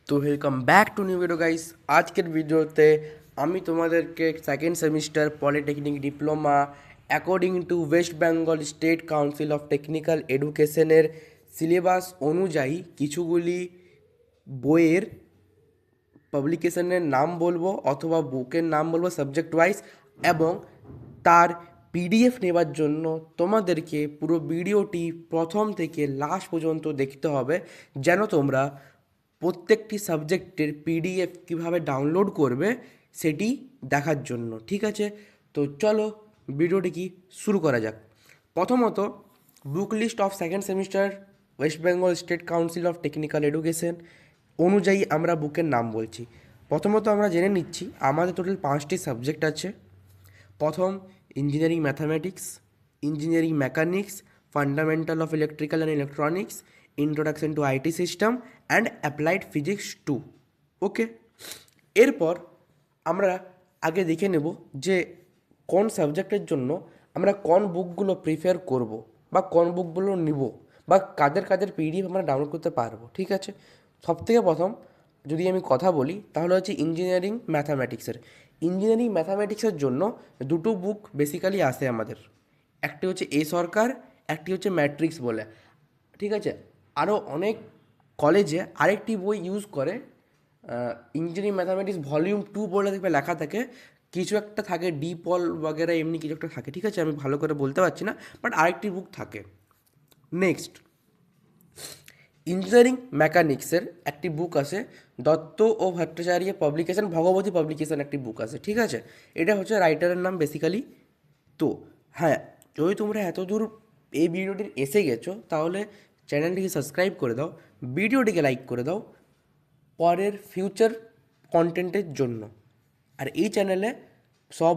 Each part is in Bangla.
তো welcome back to new video guys. আজকের ভিডিওতে আমি তোমাদেরকে second semester polytechnic diploma according to West Bengal state council of technical এডুকেশনের সিলেবাস অনুযায়ী কিছুগুলি বইয়ের পাবলিকেশনের নাম বলবো অথবা বুকের নাম বলবো সাবজেক্ট ওয়াইজ, এবং তার পিডিএফ নেবার জন্য তোমাদেরকে পুরো ভিডিওটি প্রথম থেকে লাস্ট পর্যন্ত দেখতে হবে, যেন তোমরা প্রত্যেকটি সাবজেক্টের পিডিএফ কীভাবে ডাউনলোড করবে সেটি দেখার জন্য। ঠিক আছে, তো চলো ভিডিওটি কি শুরু করা যাক। প্রথমত, book list of second semester West Bengal state council of technical education অনুযায়ী আমরা বুকের নাম বলছি। প্রথমত আমরা জেনে নিচ্ছি আমাদের টোটাল 5টি সাবজেক্ট আছে। প্রথম, engineering mathematics, engineering mechanics, fundamental of electrical and electronics, introduction to IT system and applied physics 2। ওকে, এরপর আমরা আগে দেখে নেব যে কোন সাবজেক্টের জন্য আমরা কোন বুকগুলো প্রিফার করব বা কোন বুকগুলো নিব বা কাদের কাদের পিডিএফ আমরা ডাউনলোড করতে পারবো। ঠিক আছে, সবথেকে প্রথম যদি আমি কথা বলি তাহলে হচ্ছে ইঞ্জিনিয়ারিং ম্যাথামেটিক্সের। ইঞ্জিনিয়ারিং ম্যাথামেটিক্সের জন্য দুটো বুক বেসিক্যালি আসে আমাদের, একটি হচ্ছে এ সরকার, একটি হচ্ছে ম্যাট্রিক্স বলে। ঠিক আছে, আরও অনেক কলেজে আরেকটি বই ইউজ করে, ইঞ্জিনিয়ারিং ম্যাথামেটিক্স ভলিউম 2 বলে দেখবে লেখা থাকে, কিছু একটা থাকে ডি পল বগেরা এমনি কিছু একটা থাকে। ঠিক আছে, আমি ভালো করে বলতে পারছি না, বাট আরেকটি বুক থাকে। নেক্সট, ইঞ্জিনিয়ারিং মেকানিক্সের একটি বুক আছে, দত্ত ও ভট্টাচার্য পাবলিকেশন, ভগবতী পাবলিকেশন একটি বুক আছে। ঠিক আছে, এটা হচ্ছে রাইটারের নাম বেসিক্যালি। তো হ্যাঁ, যদি তোমরা এত দূর এই ভিডিওটির এসে গেছো তাহলে চ্যানেলটিকে সাবস্ক্রাইব করে দাও, ভিডিওটিকে লাইক করে দাও পরের ফিউচার কন্টেন্টের জন্য। আর এই চ্যানেলে সব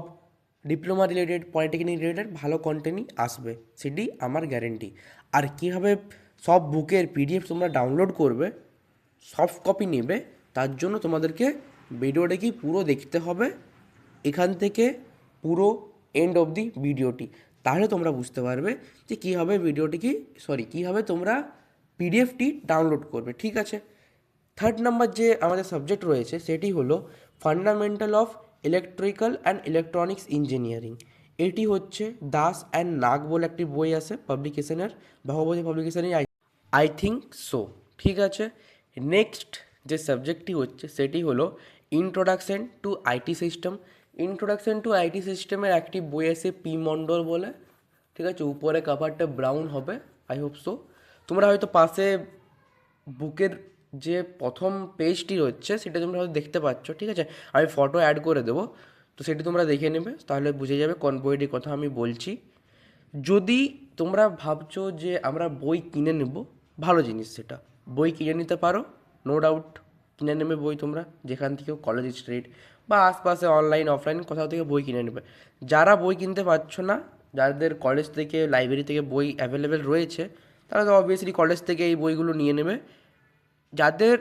ডিপ্লোমা রিলেটেড পলিটেকনিক রিলেটেড ভালো কন্টেন্টই আসবে, সেটি আমার গ্যারেন্টি। আর কীভাবে সব বুকের পিডিএফ তোমরা ডাউনলোড করবে, সফট কপি নেবে, তার জন্য তোমাদেরকে ভিডিওটাকে পুরো দেখতে হবে এখান থেকে পুরো এন্ড অব দি ভিডিওটি। তাহলে তোমরা বুঝতে পারবে যে কীভাবে কীভাবে তোমরা পিডিএফটি ডাউনলোড করবে। ঠিক আছে, থার্ড নাম্বার যে আমাদের সাবজেক্ট রয়েছে সেটি হলো fundamental of electrical and electronics engineering. এটি হচ্ছে দাস অ্যান্ড নাগ বলে একটি বই আছে পাবলিকেশনের, ভগবতী পাবলিকেশনের, আই থিঙ্ক সো। ঠিক আছে, নেক্সট যে সাবজেক্টটি হচ্ছে সেটি হলো introduction to IT system. Introduction to IT সিস্টেমের একটি বই আছে পি মণ্ডল বলে। ঠিক আছে, উপরে কাভারটা ব্রাউন হবে, আই হোপ সো। তোমরা হয়তো পাশে বুকের যে প্রথম পেজটি হচ্ছে সেটা তোমরা হয়তো দেখতে পাচ্ছ। ঠিক আছে, আমি ফটো অ্যাড করে দেবো, তো সেটি তোমরা দেখে নেবে, তাহলে বুঝে যাবে কোন বইটির কথা আমি বলছি। যদি তোমরা ভাবছো যে আমরা বই কিনে নেব, ভালো জিনিস, সেটা বই কিনে নিতে পারো, নো ডাউট কিনে নেবে বই তোমরা যেখান থেকেও, কলেজ স্ট্রিট বা আশপাশে অনলাইন অফলাইন কোথাও থেকে বই কিনে নেবে। যারা বই কিনতে পারছো না, যাদের কলেজ থেকে লাইব্রেরি থেকে বই অ্যাভেলেবেল রয়েছে, তারা তো অবভিয়াসলি কলেজ থেকে এই বইগুলো নিয়ে নেবে। যাদের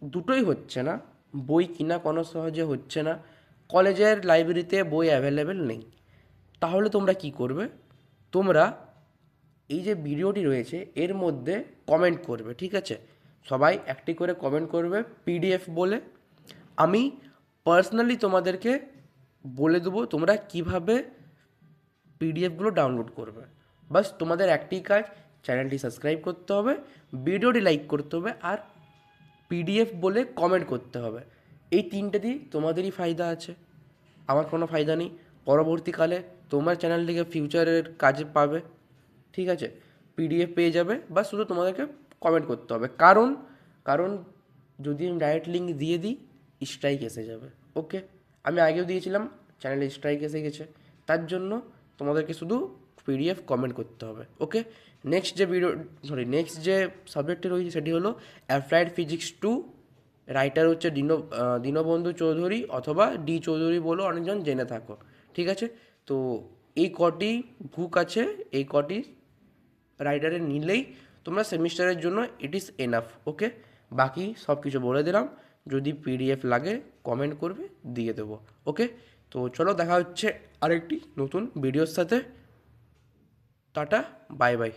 দুটোই হচ্ছে না, বই কিনা কোনো সহজে হচ্ছে না, কলেজের লাইব্রেরিতে বই অ্যাভেলেবেল নেই, তাহলে তোমরা কি করবে? তোমরা এই যে ভিডিওটি রয়েছে এর মধ্যে কমেন্ট করবে। ঠিক আছে, সবাই একটি করে কমেন্ট করবে পিডিএফ বলে। আমি পার্সোনালি তোমাদেরকে বলে দেবো তোমরা কিভাবে পিডিএফগুলো ডাউনলোড করবে। বাস তোমাদের একটি কাজ, চ্যানেলটি সাবস্ক্রাইব করতে হবে, ভিডিওটি লাইক করতে হবে, আর পিডিএফ বলে কমেন্ট করতে হবে। এই তিনটে দিয়ে তোমাদেরই ফায়দা আছে, আমার কোনো ফায়দা নেই। পরবর্তীকালে তোমার চ্যানেল থেকে ফিউচারের কাজে পাবে। ঠিক আছে, পিডিএফ পেয়ে যাবে, বা শুধু তোমাদেরকে কমেন্ট করতে হবে। কারণ কারণ যদি আমি ডাইরেক্ট লিঙ্ক দিয়ে দিই, স্ট্রাইক এসে যাবে। ওকে, আমি আগেও দিয়েছিলাম, চ্যানেলে স্ট্রাইক এসে গেছে, তার জন্য তোমাদেরকে শুধু পিডিএফ কমেন্ট করতে হবে। ওকে, নেক্সট যে সাবজেক্টটি রয়েছে সেটি হলো অ্যাপ্লাইড ফিজিক্স 2। রাইটার হচ্ছে দীনবন্ধু চৌধুরী অথবা ডি চৌধুরী বলেও অনেকজন জেনে থাকো। ঠিক আছে, তো এই কটি বুক আছে, এই কটি রাইটারে নিলেই তোমরা সেমিস্টারের জন্য ইট ইজ এনাফ। ওকে, বাকি সব কিছু বলে দিলাম, যদি পিডিএফ লাগে কমেন্ট করবে, দিয়ে দেবো। ওকে, তো চলো দেখা হচ্ছে আরেকটি নতুন ভিডিওর সাথে। Tata, bye bye.